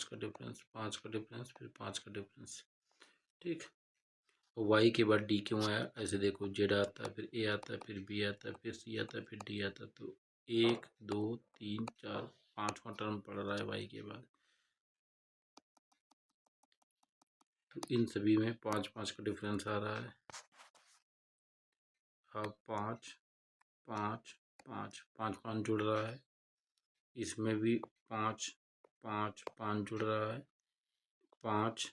5 का डिफरेंस, 5 का डिफरेंस, फिर 5 का डिफरेंस। ठीक, वाई के बाद डी क्यों आया? ऐसे देखो, जेड आता है, फिर ए आता है, फिर बी आता है, फिर सी आता है, फिर डी आता है। तो 1 2 3 4 5वां टर्म पड़ रहा है वाई के बाद। तो इन सभी में 5 5 का डिफरेंस आ रहा है। अब 5 5 5 5 5 जुड़ रहा है, इसमें भी 5 5 5 जुड़ रहा है, 5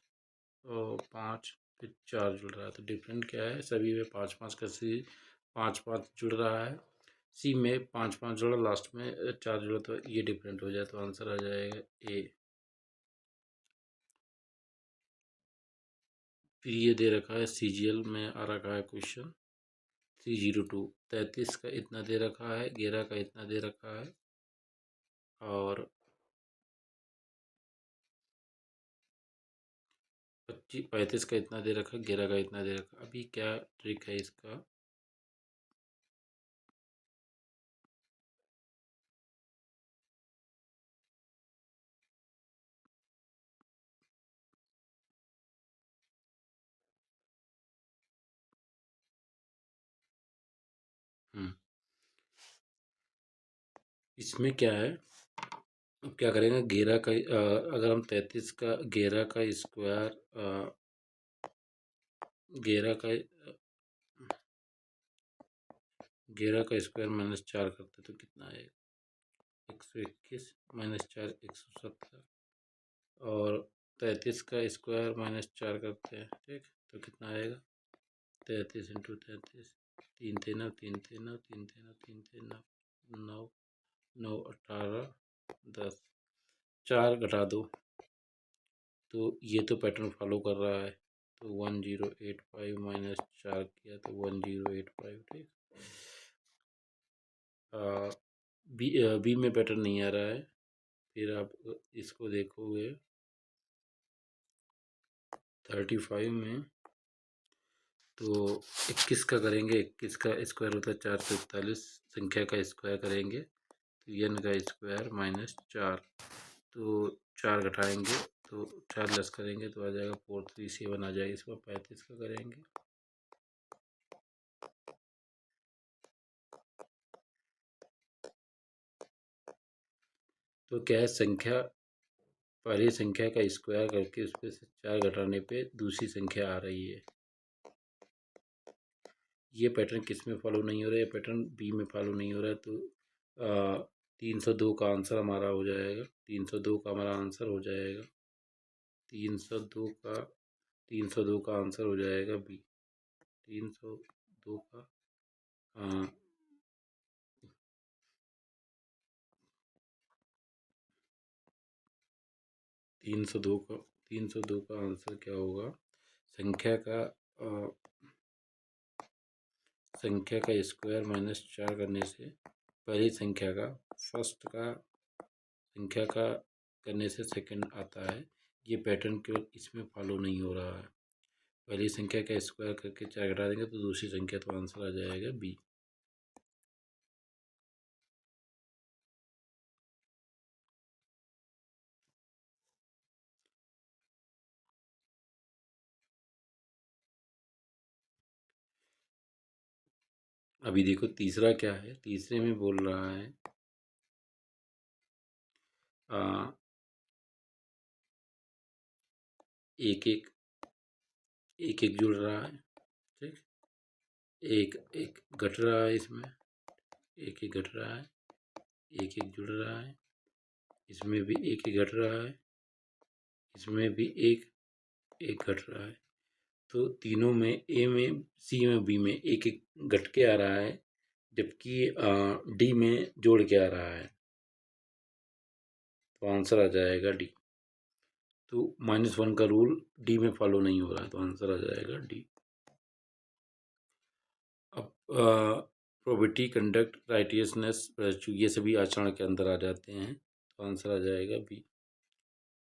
और 5 फिर 4 जुड़ रहा है। तो डिफरेंट क्या है? सभी में 5 5 का सी 5 5 जुड़ रहा है, सी में 5 5 जुड़ा, लास्ट में 4 जुड़ा। तो ये डिफरेंट हो जाए, तो आंसर आ जाएगा ए। फिर ये दे रखा है CGL में आ रखा है क्वेश्चन C02, 33 का इतना दे रखा है, 11 का इतना दे रखा है, और 35 का इतना दे रखा है, 11 का इतना दे रखा है। अभी क्या ट्रिक है इसका? इसमें क्या है, क्या करेंगे? 11 का अगर हम 33 का 11 का स्क्वायर 11 का 11 का स्क्वायर -4 करते तो कितना आएगा? 121 -4 170, और 33 का स्क्वायर -4 करते हैं, ठीक, तो कितना आएगा? 33 इंटू 33, 3 3 3 3 3 3 3 3 9 9 18 10, 4 घटा दो, तो ये तो पैटर्न फॉलो कर रहा है। तो 1085 -4 किया तो 1085, ठीक। बी में पैटर्न नहीं आ रहा है। फिर आप इसको देखोगे 35 में, तो 21 का करेंगे, 21 का स्क्वायर होता है 441, संख्या का स्क्वायर करेंगे तो n का स्क्वायर -4, तो 4 घटाएंगे तो 4 लेस करेंगे तो आ जाएगा 437 आ जाएगा। इसको 35 का करेंगे, तो क्या है, संख्या पहली संख्या का स्क्वायर करके उसमें से 4 घटाने पे दूसरी संख्या आ रही है। ये पैटर्न किस में फॉलो नहीं हो रहा है? ये पैटर्न बी में फॉलो नहीं हो रहा है। तो 302 का आंसर हमारा हो जाएगा, 302 का हमारा आंसर हो जाएगा, 302 का 302 का आंसर हो जाएगा बी। 302 का 302 का आंसर क्या होगा? संख्या का स्क्वायर -4 करने से पहली संख्या का फर्स्ट का संख्या का करने से सेकंड आता है। ये पैटर्न केवल इसमें फॉलो नहीं हो रहा है। पहली संख्या का स्क्वायर करके 4 घटा देंगे तो दूसरी संख्या, तो आंसर आ जाएगा बी। अभी देखो तीसरा क्या है। तीसरे में बोल रहा है एक एक एक एक जुड़ रहा है, ठीक, एक एक घट रहा है, इसमें एक एक घट रहा है, एक एक जुड़ रहा है, इसमें भी एक एक घट रहा है, इसमें भी एक एक घट रहा है। तो तीनों में, ए में, सी में, बी में एक एक घट के आ रहा है, जबकि डी में जोड़ के आ रहा है। तो आंसर आ जाएगा डी। तो -1 का रूल डी में फॉलो नहीं हो रहा है, तो आंसर आ जाएगा डी। अब प्रोबिटी, कंडक्ट, राइटियसनेस, ये सभी आचरण के अंदर आ जाते हैं, तो आंसर आ जाएगा बी।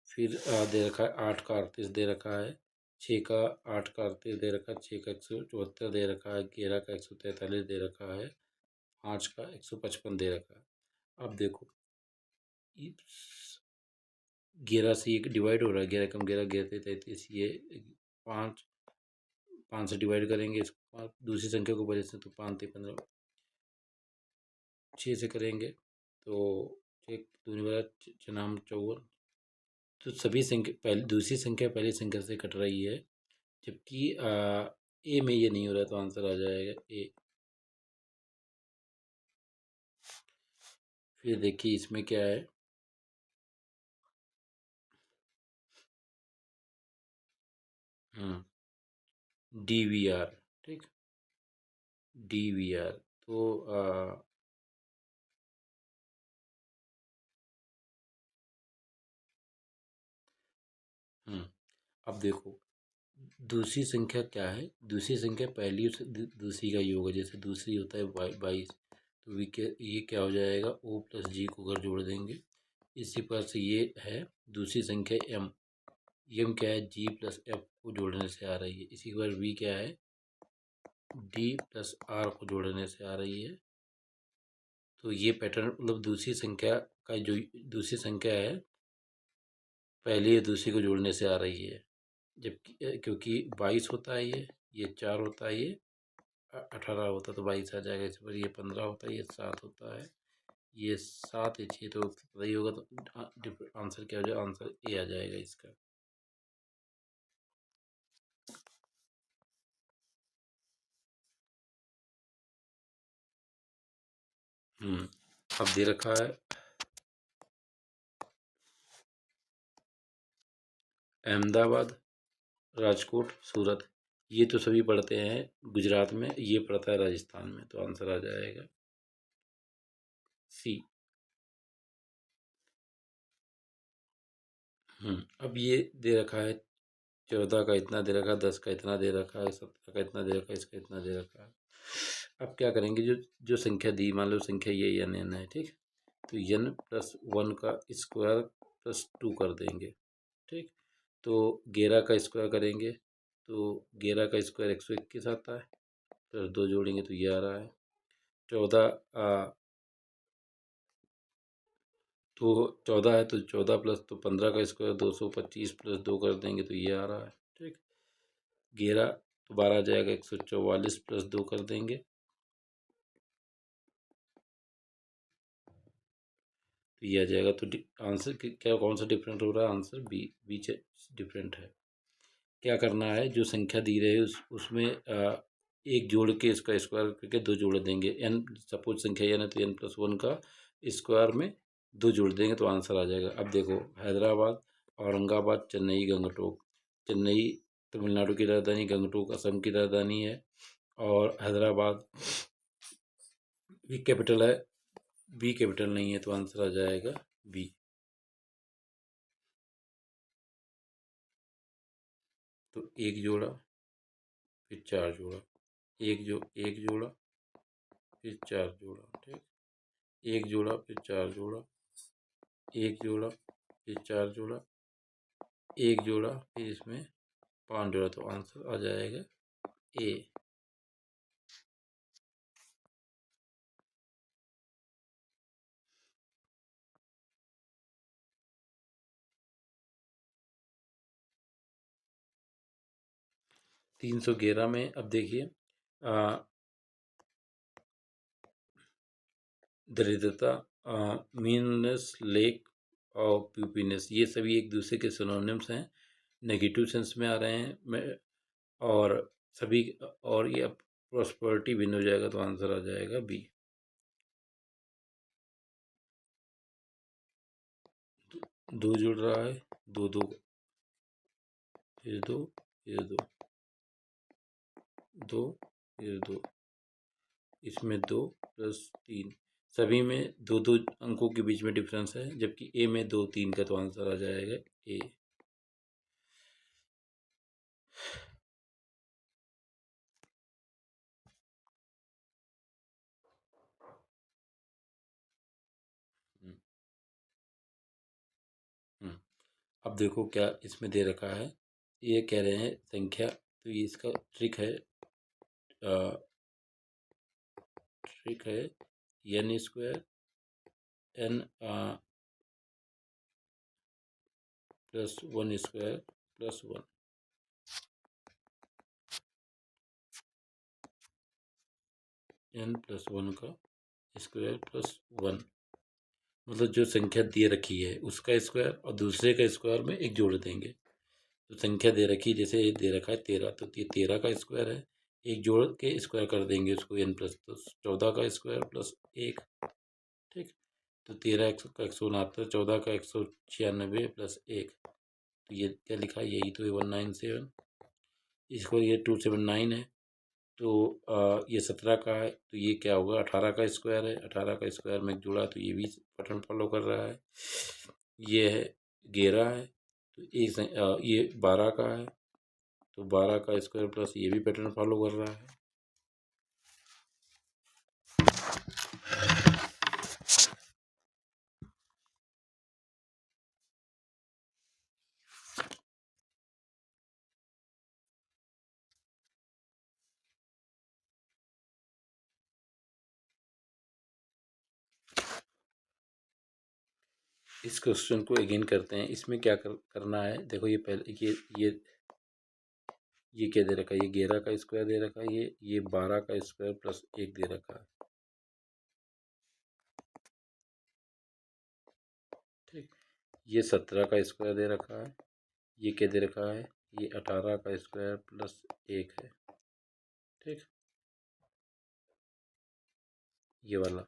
फिर दे रखा है 8 का 38 दे रखा है, 6 का 8 का 38 दे रखा है, 6 का 174 दे रखा है, 11 का 143 दे रखा है, 5 का 155 दे रखा है। अब देखो 11 से ये डिवाइड हो रहा है, 11 कम 11 11 33, ये 5 5 से डिवाइड करेंगे इसको, दूसरी संख्या को वजह से, तो 5 3 15, 6 से करेंगे तो एक दूनी वाला 6 नाम 54। तो सभी संख्या पहले दूसरी संख्या पहली संख्या से कट रही है, जबकि ए में ये नहीं हो रहा, तो आंसर आ जाएगा ए। फिर देखिए इसमें क्या है, DVR, ठीक, DVR। तो अब देखो दूसरी संख्या क्या है, दूसरी संख्या पहली और दूसरी का योग है, जैसे दूसरी होता है 22, तो ये क्या हो जाएगा, O प्लस G को अगर जोड़ देंगे, इसी पर से ये है दूसरी संख्या M, M क्या है, G प्लस F को जोड़ने से आ रही है, इसी के बाद V क्या है, D प्लस R को जोड़ने से आ रही है। तो ये पैटर्न मतलब दूसरी संख्या का जो दूसरी संख्या है पहली या दूसरी को जोड़ने से आ रही है, जबकि क्योंकि 22 होता है, ये 4 होता है, ये 18 होता है, तो 22 आ जाएगा इस पर, ये 15 होता है, ये 7 होता है, ये 7 ये 6, तो पता ही होगा, तो आंसर क्या हो जाएगा, आंसर ए आ जाएगा इसका। अब दे रखा है अहमदाबाद, राजकोट, सूरत, ये तो सभी पढ़ते हैं गुजरात में, ये पड़ता है राजस्थान में, तो आंसर आ जाएगा सी। अब ये दे रखा है 14 का इतना दे रखा है, 10 का इतना दे रखा है, 17 का इतना दे रखा है, इसका इतना दे रखा है। अब क्या करेंगे, जो जो संख्या दी, मान लो संख्या ये n n है, ठीक, तो n प्लस 1 का स्क्वायर प्लस 2 कर देंगे, ठीक। तो 11 का स्क्वायर करेंगे, तो 11 का स्क्वायर 121 आता है, प्लस 2 जोड़ेंगे तो ये आ रहा है। 14 तो 14 है, तो 14 प्लस तो 15 का स्क्वायर 225 प्लस 2 कर देंगे तो ये आ रहा है, ठीक। 11 तो 12 आ जाएगा, 144 प्लस 2 कर देंगे तो ये आ जाएगा। तो आंसर क्या, कौन सा डिफरेंट हो रहा है, आंसर बी, बीच डिफरेंट है। क्या करना है, जो संख्या दी रही है उसमें एक जोड़ के इसका स्क्वायर करके 2 जोड़ देंगे, n सपोज संख्या n है, तो n प्लस 1 का स्क्वायर में 2 जोड़ देंगे तो आंसर आ जाएगा। अब देखो हैदराबाद, औरंगाबाद, चेन्नई, गंगटोक। चेन्नई तमिलनाडु की राजधानी, गंगटोक असम की राजधानी है, और हैदराबाद भी कैपिटल है, बी कैपिटल नहीं है, तो आंसर आ जाएगा बी। तो एक जोड़ा, फिर 4 जोड़ा, एक जोड़ा, फिर 4 जोड़ा, ठीक, एक जोड़ा, फिर 4 जोड़ा, एक जोड़ा, फिर 4 जोड़ा, एक जोड़ा, फिर इसमें 5 जोड़ा, तो आंसर आ जाएगा ए। 311 में अब देखिए दरिद्रता, मीननेस, लेक और प्यूपीनेस, ये सभी एक दूसरे के सिनोनिम्स हैं, नेगेटिव सेंस में आ रहे हैं, और सभी, और ये प्रॉस्पेरिटी भिन्न हो जाएगा, तो आंसर आ जाएगा बी। दो जुड़ रहा है, दो दो, फिर दो, फिर दो, दो, फिर दो, इसमें 2 प्लस 3, सभी में 2 2 अंकों के बीच में डिफरेंस है, जबकि ए में 2 3 का, तो आंसर आ जाएगा ए। हम्म, हम्म। अब देखो क्या इसमें दे रखा है, ये कह रहे हैं संख्या, तो ये इसका ट्रिक है n square n plus 1 square plus 1, n plus 1 का स्क्वायर प्लस 1, मतलब जो संख्या दे रखी है उसका स्क्वायर और दूसरे का स्क्वायर में एक जोड़ देंगे। तो संख्या दे रखी, जैसे ये दे रखा है 13, तो ये 13 का स्क्वायर है, एक जोड़ के स्क्वायर कर देंगे उसको n प्लस, तो 14 का स्क्वायर प्लस 1। ठीक, तो 13 का 169, 14 का 196 प्लस 1, तो ये क्या लिखा है, यही तो है 197। इसको ये 279 है, तो ये 17 का है, तो ये क्या होगा, 18 का स्क्वायर है, 18 का स्क्वायर में जुड़ा तो ये भी पैटर्न फॉलो कर रहा है। ये है 11 है, तो ये 12 का है, तो 12 का स्क्वायर प्लस ये भी पैटर्न फॉलो कर रहा है। इस क्वेश्चन को अगेन करते हैं। इसमें क्या करना है, देखो ये पहले ये क्या दे रखा है, ये 11 का स्क्वायर दे रखा है, ये 12 का स्क्वायर प्लस 1 दे रखा है। ठीक, ये 17 का स्क्वायर दे रखा है, ये क्या दे रखा है, ये 18 का स्क्वायर प्लस 1 है। ठीक, ये वाला,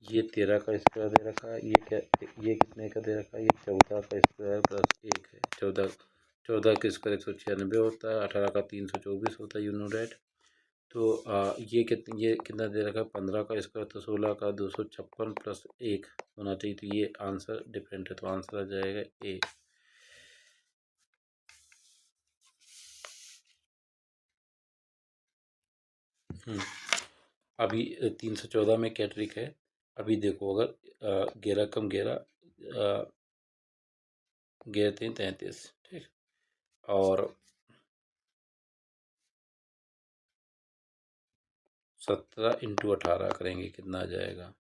ये 13 का स्क्वायर दे रखा है, ये कितने का दे रखा है, ये 14 का स्क्वायर प्लस 1 है। 14 का स्क्वायर 196 होता है, 18 का 324 होता है, यू नो डैट। तो ये कितना दे रखा है, 15 का स्क्वायर, तो 16 का 256 प्लस 1 होना चाहिए। तो ये आंसर डिफरेंट है, तो आंसर आ जाएगा ए। अभी 314 में क्या ट्रिक है, अभी देखो, अगर 11 कम 11, 33, ठीक, और 17 इंटू 18 करेंगे, कितना आ जाएगा,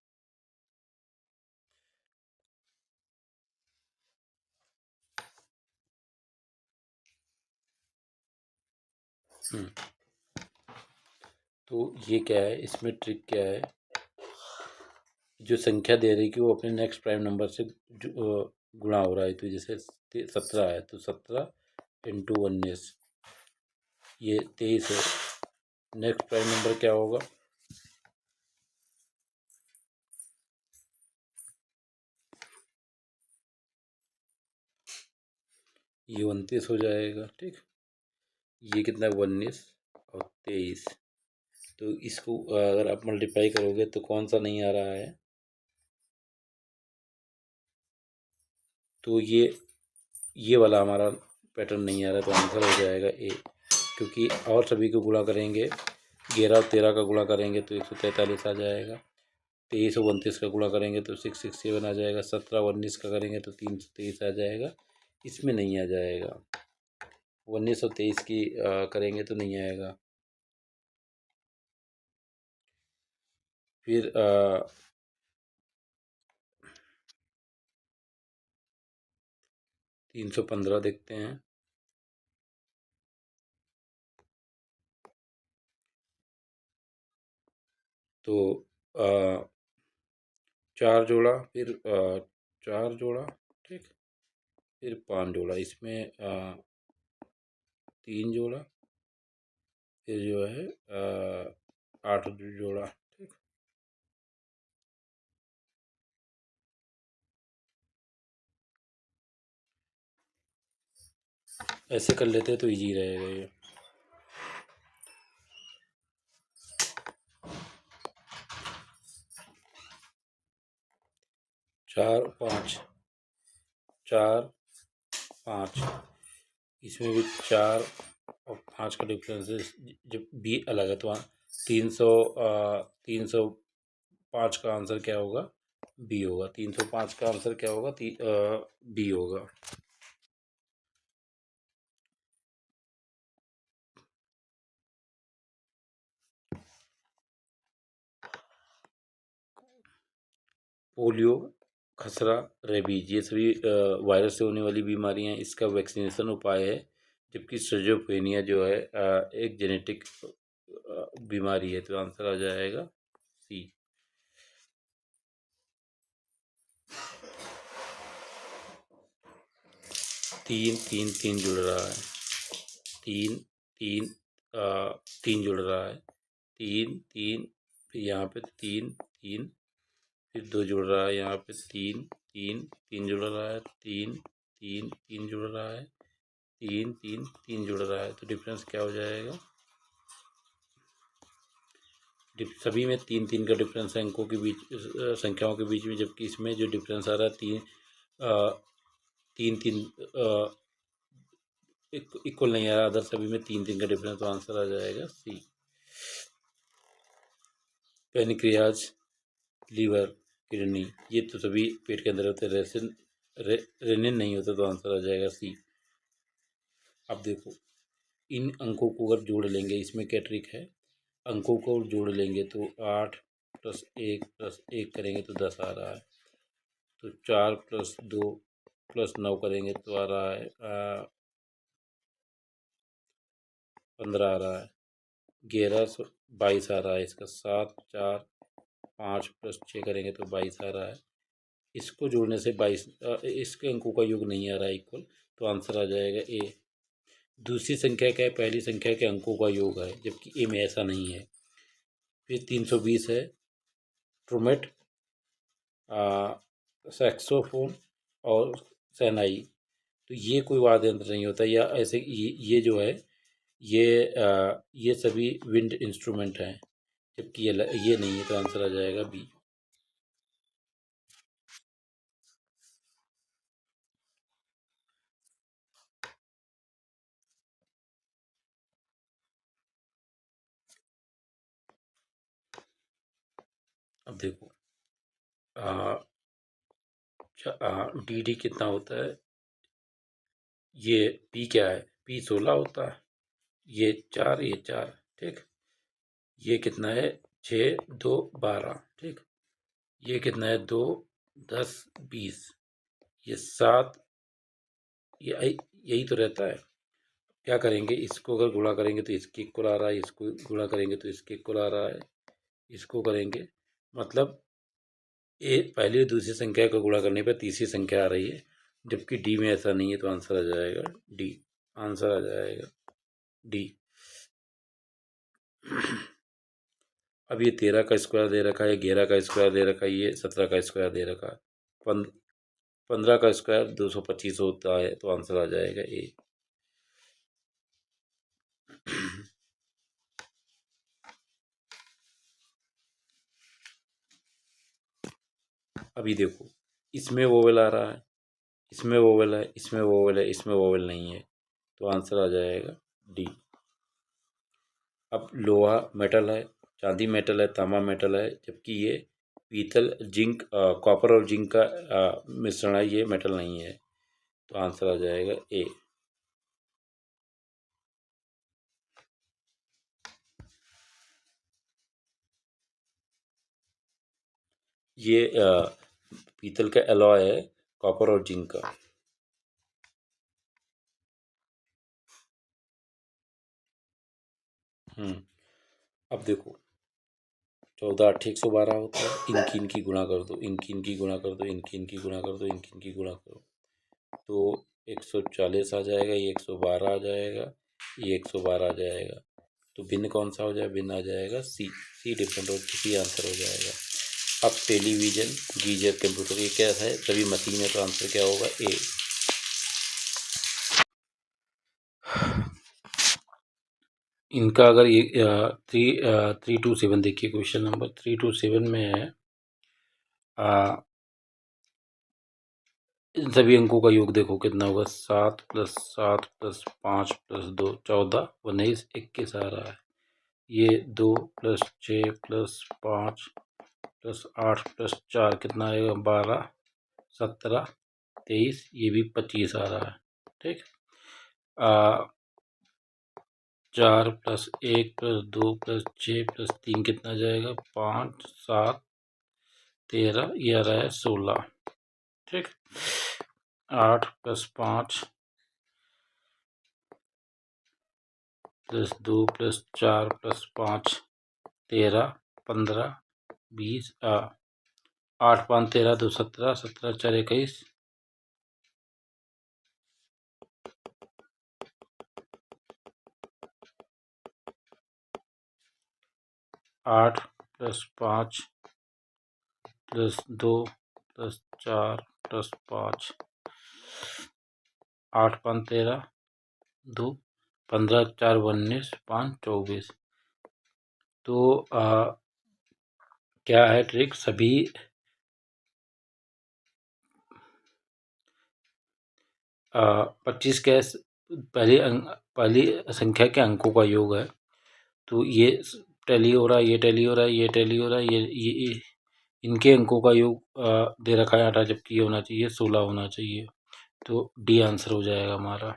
तो ये क्या है, इसमें ट्रिक क्या है, जो संख्या दे रही कि वो अपने नेक्स्ट प्राइम नंबर से गुणा हो रहा है। तो जैसे 17 है, तो 17 इंटू 19, ये 23 है। नेक्स्ट प्राइम नंबर क्या होगा, ये 29 हो जाएगा। ठीक, ये कितना है, 19 और 23, तो इसको अगर आप मल्टीप्लाई करोगे तो कौन सा नहीं आ रहा है, तो ये वाला हमारा पैटर्न नहीं आ रहा है, तो आंसर हो जाएगा ए। क्योंकि और सभी को गुणा करेंगे, 11 और 13 का गुणा करेंगे तो 143 आ जाएगा, 23 और 29 का गुणा करेंगे तो 667 आ जाएगा, 17 और 19 का करेंगे तो 323 आ जाएगा। इसमें नहीं आ जाएगा, 19 और 23 की करेंगे तो नहीं आएगा। फिर 315 देखते हैं, तो 4 जोड़ा, फिर 4 जोड़ा, ठीक, फिर 5 जोड़ा, इसमें 3 जोड़ा, फिर जो है 8 जोड़ा। ठीक, ऐसे कर लेते तो इजी रहेगा ये। 4 5, 4 5, इसमें भी 4 और 5 का डिफरेंस है। जब बी अलग है तो 305 का आंसर क्या होगा, बी होगा। 305 का आंसर क्या होगा, बी होगा। पोलियो खसरा, रेबीज, ये सभी वायरस से होने वाली बीमारियां, इसका वैक्सीनेशन उपाय है। जबकि सिजोफ्रेनिया जो है एक जेनेटिक बीमारी है। तो आंसर आ जाएगा सी। 3 3 3 जुड़ रहा है। 3 3 जुड़ रहा है। 3 3, फिर यहाँ पे 3 3, फिर 2 जुड़ रहा है। यहाँ पे 3 3 3 जुड़ रहा है। 3 3 3 जुड़ रहा है। 3 3 3 जुड़ रहा है। तो डिफरेंस क्या हो जाएगा? सभी में 3 3 का डिफरेंस है अंकों के बीच, संख्याओं के बीच में। जबकि इसमें जो डिफरेंस आ रहा है 3 3 इक्वल नहीं आ रहा। अदर सभी में 3 3 का डिफरेंस। तो आंसर आ जाएगा सी। पेनक्रियाज, लीवर, किडनी, ये तो सभी पेट के अंदर होते हैं। रेनिन नहीं होता। तो आंसर आ जाएगा सी। अब देखो, इन अंकों को अगर जोड़ लेंगे, इसमें क्या ट्रिक है, अंकों को जोड़ लेंगे तो 8 + 1 करेंगे तो 10 आ रहा है। तो 4 + 2 + 9 करेंगे तो आ रहा है 15 आ रहा है। 11 22 आ रहा है इसका। 7 4 5 + 6 करेंगे तो 22 आ रहा है। इसको जोड़ने से 22, इसके अंकों का योग नहीं आ रहा है इक्वल। तो आंसर आ जाएगा ए। दूसरी संख्या क्या है? पहली संख्या के अंकों का योग है, जबकि ए में ऐसा नहीं है। फिर 320 है। ट्रोमेट, सैक्सोफोन और शहनाई। तो ये कोई वाद्य यंत्र नहीं होता, या ऐसे ये जो है ये सभी विंड इंस्ट्रूमेंट हैं। जबकि ये नहीं है। तो आंसर आ जाएगा बी। अब देखो, डी डी कितना होता है? ये पी क्या है? पी 16 होता है। ये 4, ये 4, ठीक। ये कितना है? 6 2 12, ठीक। ये कितना है? 2 10 20, ये 7, ये यही तो रहता है। क्या करेंगे, इसको अगर गुणा करेंगे तो इसके इक्वल आ रहा है, इसको गुणा करेंगे तो इसके इक्वल आ रहा है, इसको करेंगे, मतलब ए पहली और दूसरी संख्या को गुणा करने पर तीसरी संख्या आ रही है। जबकि डी में ऐसा नहीं है। तो आंसर आ जाएगा डी। आंसर आ जाएगा डी। अब ये 13 का स्क्वायर दे रखा है, 11 का स्क्वायर दे रखा है, ये 17 का स्क्वायर दे रखा है। 15 का स्क्वायर 225 होता है। तो आंसर आ जाएगा ए। अभी देखो, इसमें वोवेल आ रहा है, इसमें वोवेल है, इसमें वोवेल है, इसमें वोवेल नहीं है। तो आंसर आ जाएगा डी। अब लोहा मेटल है, चांदी मेटल है, तांबा मेटल है, जबकि ये पीतल, जिंक, कॉपर और जिंक का मिश्रण है। ये मेटल नहीं है। तो आंसर आ जाएगा ए। ये पीतल का एलॉय है, कॉपर और जिंक का। अब देखो, 14 8 112 होता है। इनकी इनकी गुणा कर दो, इनकी इनकी गुणा कर दो, इनकी इनकी गुणा कर दो, इनकी इनकी गुणा करो तो 140 आ जाएगा। ये 112 आ जाएगा, ये 112 आ जाएगा। तो भिन्न कौन सा हो जाए? भिन्न आ जाएगा सी। सी डिफरेंट हो, सी आंसर हो जाएगा। अब टेलीविजन, गीजर, कंप्यूटर, ये क्या है? सभी मशीन है। तो आंसर क्या होगा? ए। इनका अगर ये 327 देखिए, क्वेश्चन नंबर 327 में है, इन सभी अंकों का योग देखो कितना होगा। 7 + 7 + 5 + 2 14, 19 21 आ रहा है। ये 2 + 6 + 5 + 8 + 4 कितना आएगा? 12 17 23, ये भी 25 आ रहा है, ठीक। 4 + 1 + 2 + 6 + 3 कितना जाएगा? 5 7 13, ये आ रहा है 16। ठीक। 8 + 5 + 2 + 4 + 5 13 15 20 8 5 13 2 17 17 4 21 8 + 5 + 2 + 4 + 5 8 5 13 2 15 4 19 5 24। तो क्या है ट्रिक, सभी 25 के पहली संख्या के अंकों का योग है। तो ये टैली हो रहा है, ये टैली हो रहा है, ये टैली हो रहा है, ये इनके अंकों का योग दे रखा है 8, जबकि ये होना चाहिए 16 होना चाहिए। तो डी आंसर हो जाएगा हमारा।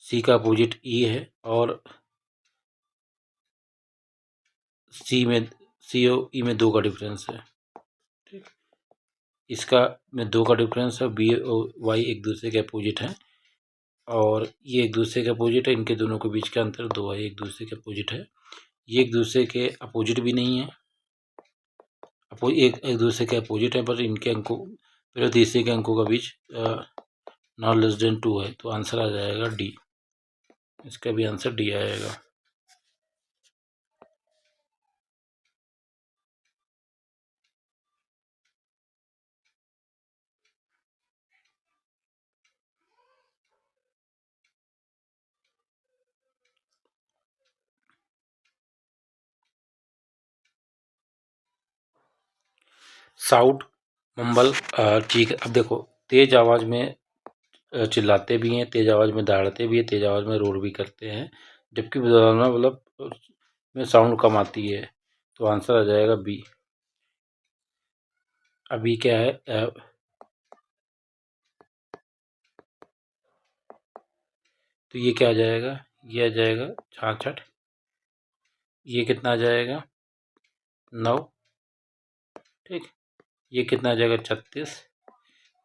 सी का अपोजिट ई है और सी और ई में 2 का डिफरेंस है। ठीक, इसका में 2 का डिफरेंस है। बी और वाई एक दूसरे के अपोजिट हैं और ये एक दूसरे के अपोजिट है। इनके दोनों के बीच का अंतर 2 है, एक दूसरे के अपोजिट है। ये एक दूसरे के अपोजिट भी नहीं है, एक दूसरे के अपोजिट है, पर इनके अंकों पहले तीसरे के अंकों का बीच नॉट लेस देन 2 है। तो आंसर आ जाएगा डी। इसका भी आंसर डी आएगा। साउट मुंबल ठीक है। अब देखो, तेज आवाज में चिल्लाते भी हैं, तेज आवाज में दहाड़ते भी हैं, तेज आवाज में रोर भी करते हैं, जबकि मतलब में साउंड कम आती है। तो आंसर आ जाएगा बी। अभी क्या है, तो ये क्या आ जाएगा, ये आ जाएगा 66। ये कितना आ जाएगा 9। ठीक, ये कितना आ जाएगा 36।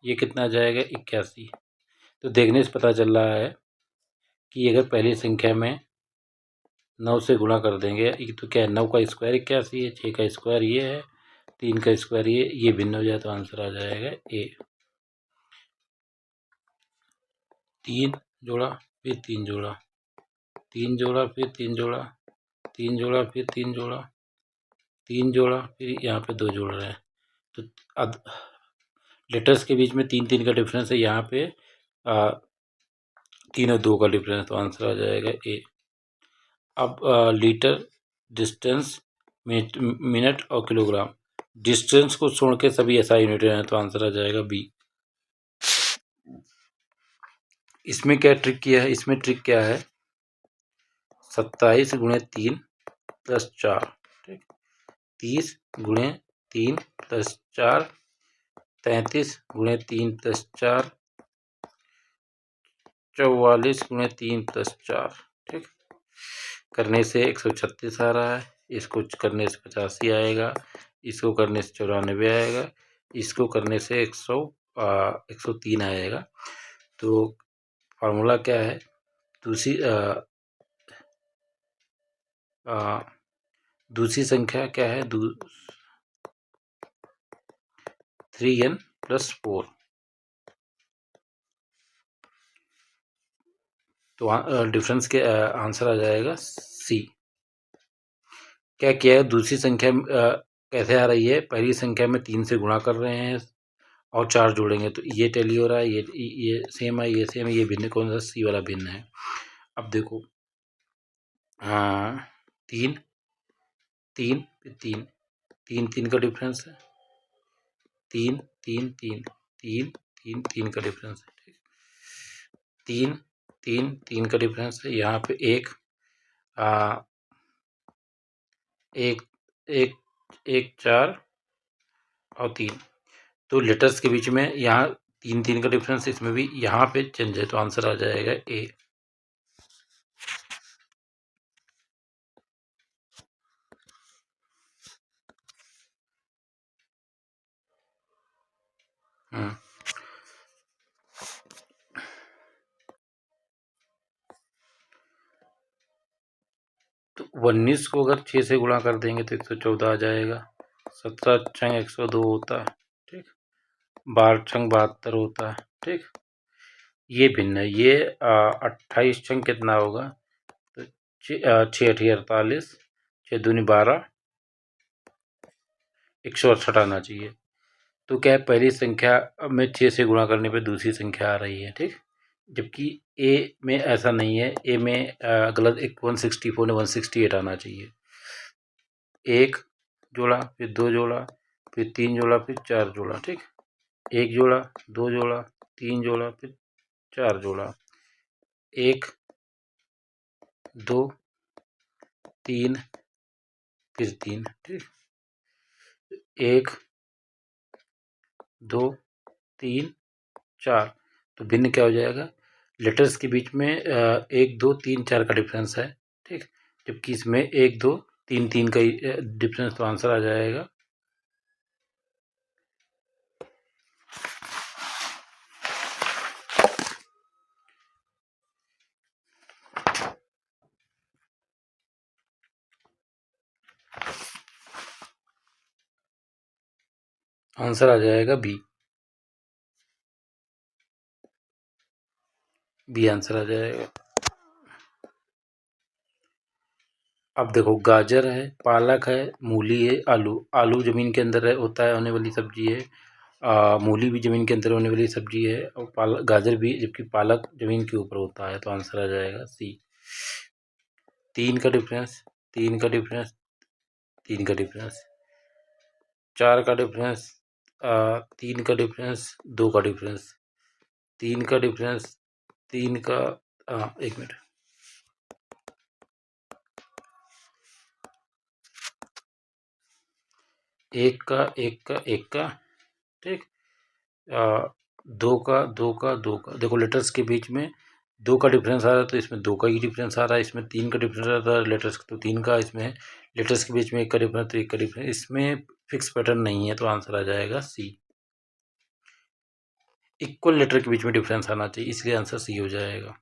ये कितना आ जाएगा 81। तो देखने से पता चल रहा है कि अगर पहली संख्या में 9 से गुणा कर देंगे, तो क्या है 9 का स्क्वायर 81 है, 6 का स्क्वायर ये है, 3 का स्क्वायर ये भिन्न हो जाए, तो आंसर आ जाएगा ए। 3 जोड़ा फिर 3 जोड़ा, 3 जोड़ा फिर 3 जोड़ा, 3 जोड़ा फिर 3 जोड़ा, 3 जोड़ा फिर यहाँ पे 2 जोड़ रहे हैं। तो अब लेटर्स के बीच में 3 का डिफरेंस है, यहाँ पे 3 और 2 का डिफरेंस, तो आंसर आ जाएगा ए। अब लीटर, डिस्टेंस, मिनट और किलोग्राम, डिस्टेंस को छोड़ के सभी ऐसा यूनिट हैं, तो आंसर आ जाएगा बी। इसमें क्या ट्रिक किया है, इसमें ट्रिक क्या है, 27 × 3 + 4, ठीक, 30 × 3 + 4, 33 × 3 + 4, 44 × 3 + 4। ठीक, करने से 136 आ रहा है, इसको करने से 85 आएगा, इसको करने से 94 आएगा, इसको करने से 103 आएगा। तो फार्मूला क्या है, दूसरी संख्या क्या है, 3n + 4। तो डिफरेंस के आंसर आ जाएगा सी। क्या किया है, दूसरी संख्या कैसे आ रही है, पहली संख्या में 3 से गुणा कर रहे हैं और 4 जोड़ेंगे, तो ये टैली हो रहा है, ये सेम है, ये सेम है, ये भिन्न कौन सा, सी वाला भिन्न है। अब देखो 3 3 3 3 3 का डिफरेंस है, 3 3 3 3 3 3 का डिफरेंस है। ठीक, 3 3 3 का डिफरेंस है, यहाँ पे एक 4 और 3। तो लेटर्स के बीच में यहाँ 3 3 का डिफरेंस, इसमें भी यहाँ पे चेंज है, तो आंसर आ जाएगा ए। तो 19 को अगर 6 से गुणा कर देंगे तो 114 आ जाएगा। 17 छंग 102 होता है, ठीक। 12 छंग 72 होता है, ठीक। ये भिन्न है। ये 28 छंग कितना होगा, तो 6 अठी 48, 6 दूनी 12, 168 आना चाहिए। तो क्या है, पहली संख्या में 6 से गुणा करने पे दूसरी संख्या आ रही है, ठीक। जबकि ए में ऐसा नहीं है। ए में गलत, एक 164 ने 168 आना चाहिए। एक जोड़ा, फिर 2 जोड़ा, फिर 3 जोड़ा, फिर 4 जोड़ा, ठीक। एक जोड़ा, 2 जोड़ा, 3 जोड़ा, फिर 4 जोड़ा। 1 2 3 फिर 3, ठीक। 1 2 3 4। तो भिन्न क्या हो जाएगा, लेटर्स के बीच में 1 2 3 4 का डिफरेंस है, ठीक। जबकि इसमें 1 2 3 3 का ही डिफरेंस, तो आंसर आ जाएगा। आंसर आ जाएगा बी। बी आंसर आ जाएगा। अब देखो, गाजर है, पालक है, मूली है, आलू। आलू जमीन के अंदर होता है, होने वाली सब्जी है। मूली भी जमीन के अंदर होने वाली सब्जी है, और गाजर भी, जबकि पालक जमीन के ऊपर होता है। तो आंसर आ जाएगा सी। 3 का डिफरेंस, 3 का डिफरेंस, 3 का डिफरेंस, 4 का डिफरेंस, 3 का डिफरेंस, 2 का डिफरेंस, 3 का डिफरेंस, 3 का, 1 मिनट, 1 का, 1 का, 1 का, ठीक। 2 का, 2 का, 2 का। देखो, लेटर्स के बीच में 2 का डिफरेंस आ रहा है, तो इसमें 2 का ही डिफरेंस आ रहा है। इसमें 3 का डिफरेंस आ रहा है लेटर्स, तो 3 का। इसमें लेटर्स के बीच में 1 का डिफरेंस, तो 1 का डिफरेंस। इसमें फिक्स पैटर्न नहीं है, तो आंसर आ जाएगा सी। इक्वल लेटर के बीच में डिफरेंस आना चाहिए, इसलिए आंसर सी हो जाएगा।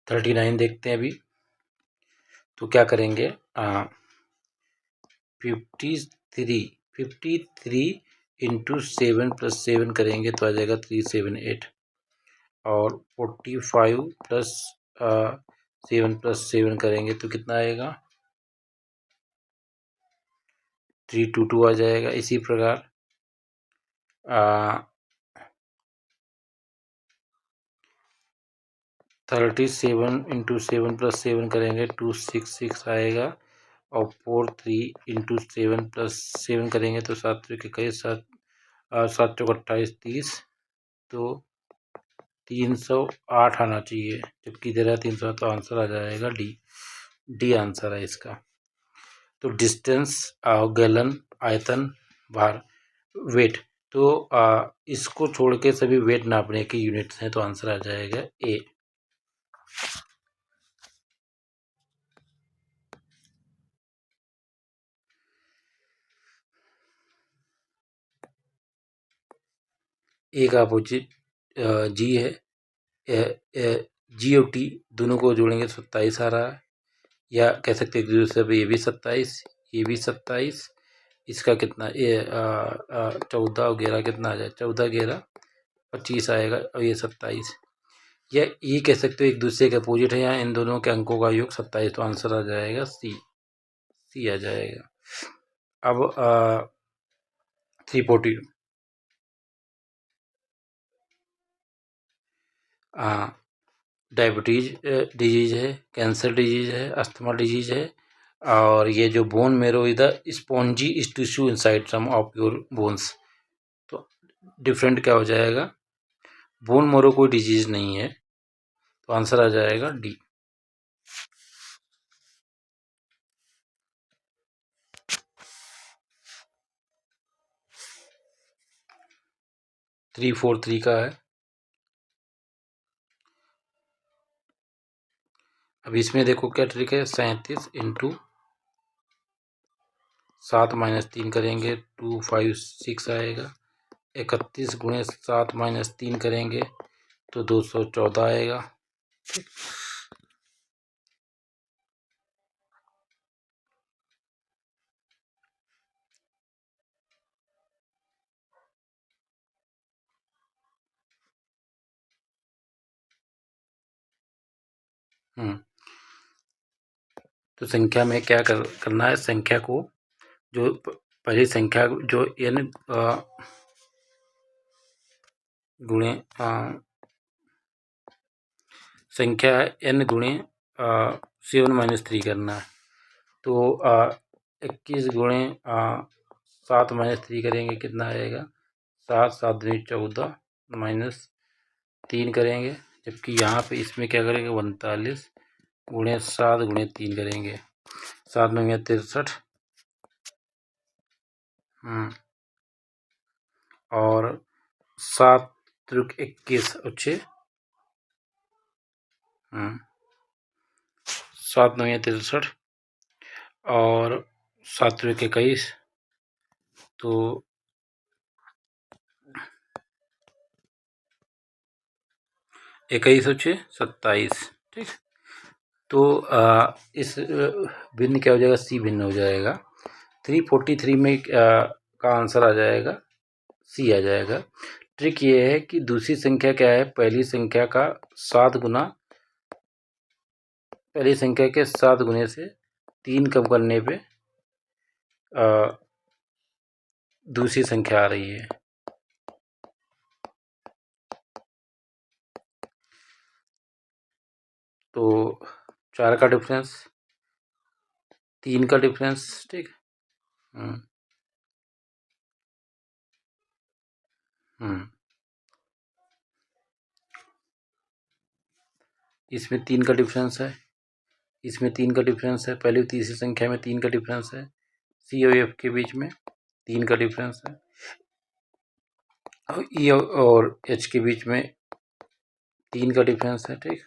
थर्टी 39 देखते हैं अभी। तो क्या करेंगे, 53 इंटू 7 + 7 करेंगे तो आ जाएगा 378। और 45 + 7 + 7 करेंगे तो कितना आएगा, 322 आ जाएगा। इसी प्रकार 37 इंटू 7 + 7 करेंगे 266 आएगा। और 43 इंटू 7 + 7 करेंगे तो 7 3 21, 7 चौक 28 30, तो 308 आना चाहिए। जबकि दे रहा है 300, तो आंसर आ जाएगा डी। डी आंसर है इसका। तो डिस्टेंस, गैलन, आयतन, भार, वेट। तो इसको छोड़ के सभी वेट नापने के यूनिट्स हैं, तो आंसर आ जाएगा ए। एक अपोजिट जी है, जी और टी दोनों को जोड़ेंगे तो 27 आ रहा है। या कह सकते हैं एक दूसरे से, ये भी 27, ये भी 27। इसका कितना, ये 14 11 कितना आ जाए, 14 11 25 आएगा, और ये 27। या ये कह सकते हो एक दूसरे के अपोजिट है, यहाँ इन दोनों के अंकों का योग 27, तो आंसर आ जाएगा सी। सी आ जाएगा। अब 340, डायबिटीज डिजीज है, कैंसर डिजीज है, अस्थमा डिजीज है। और ये जो bone marrow is the spongy tissue inside some of your bones. तो डिफरेंट क्या हो जाएगा, बोन मेरो कोई डिजीज नहीं है, तो आंसर आ जाएगा डी। 343 का है। अब इसमें देखो क्या ट्रिक है, 37 इंटू 7 माइनस 3 करेंगे 256 आएगा। 31 गुणे 7 माइनस 3 करेंगे तो 214 आएगा। तो संख्या में क्या करना है, संख्या को जो पहली संख्या जो n गुणे संख्या n गुणे 7 माइनस 3 करना है। तो 21 गुणे 7 माइनस 3 करेंगे कितना आएगा, 7 7 दूनी 14 माइनस 3 करेंगे, जबकि यहाँ पे इसमें क्या करेंगे 39 गुणे 7 गुणे 3 करेंगे, 7 9 63 और 7 त्रिक 21 और 6 7 9 63 और 7 त्रिक 21 तो 21 और 6 27। ठीक, तो इस भिन्न क्या हो जाएगा, सी भिन्न हो जाएगा। 343 में का आंसर आ जाएगा सी आ जाएगा। ट्रिक ये है कि दूसरी संख्या क्या है, पहली संख्या का 7 गुना, पहली संख्या के 7 गुने से 3 कम करने पे दूसरी संख्या आ रही है। तो 4 का डिफरेंस, 3 का डिफरेंस। ठीक, इसमें 3 का डिफरेंस है, इसमें 3 का डिफरेंस है, पहली तीसरी संख्या में 3 का डिफरेंस है, सी और एफ के बीच में 3 का डिफरेंस है, ई और एच के बीच में 3 का डिफरेंस है। ठीक,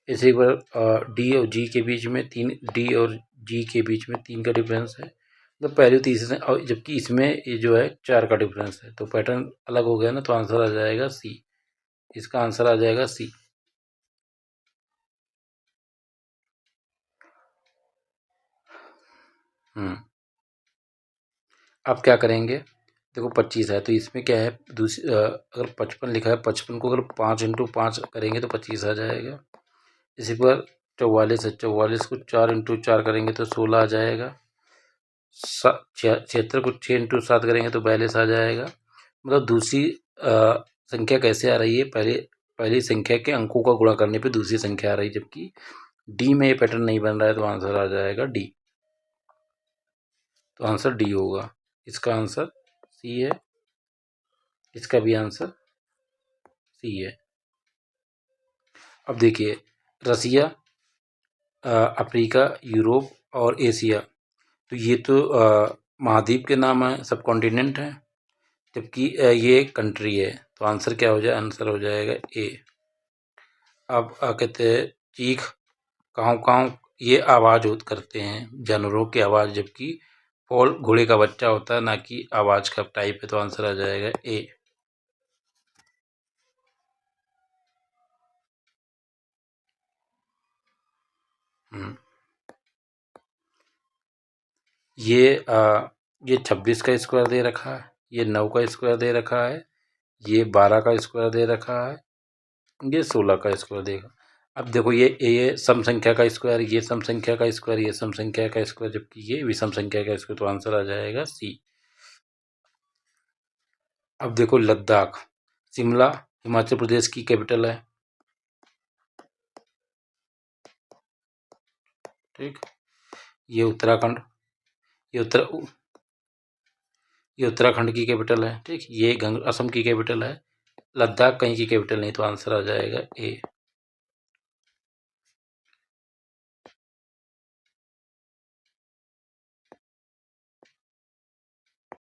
इसी पर डी और जी के बीच में 3, डी और जी के बीच में 3 का डिफरेंस है, तो पहली तीसरी, और जबकि इसमें ये जो है 4 का डिफरेंस है, तो पैटर्न अलग हो गया ना, तो आंसर आ जाएगा सी। इसका आंसर आ जाएगा सी। अब क्या करेंगे, देखो 25 है, तो इसमें क्या है, दूसरी अगर 55 लिखा है, 55 को अगर 5 इंटू 5 करेंगे तो 25 आ जाएगा। इसी पर 44 है, 44 को 4 इंटू 4 करेंगे तो 16 आ जाएगा। 76 को 6 इंटू 7 करेंगे तो 42 आ जाएगा। मतलब दूसरी संख्या कैसे आ रही है, पहली संख्या के अंकों का गुणा करने पे दूसरी संख्या आ रही है, जबकि डी में ये पैटर्न नहीं बन रहा है, तो आंसर आ जाएगा डी। तो आंसर डी होगा, इसका आंसर सी है, इसका भी आंसर सी है। अब देखिए, रसिया, अफ्रीका, यूरोप और एशिया, तो ये तो महाद्वीप के नाम है, सब कॉन्टिनेंट है, जबकि ये कंट्री है, तो आंसर क्या हो जाए, आंसर हो जाएगा ए। अब कहते हैं चीख, काँव काँव, ये आवाज़ करते हैं जानवरों की आवाज़, जबकि फॉल घोड़े का बच्चा होता है, ना कि आवाज़ का टाइप है, तो आंसर आ जाएगा ए। ये 26 का स्क्वायर दे रखा है, ये 9 का स्क्वायर दे रखा है, ये 12 का स्क्वायर दे रखा है, ये 16 का स्क्वायर देगा। अब देखो, ये सम संख्या का स्क्वायर, ये सम संख्या का स्क्वायर, ये सम संख्या का स्क्वायर, जबकि ये विषम संख्या का स्क्वायर, तो आंसर आ जाएगा सी। अब देखो, लद्दाख, शिमला हिमाचल प्रदेश की कैपिटल है। ठीक, ये उत्तराखंड, ये उत्तराखंड की कैपिटल है। ठीक, ये असम की कैपिटल है, लद्दाख कहीं की कैपिटल नहीं, तो आंसर आ जाएगा ए।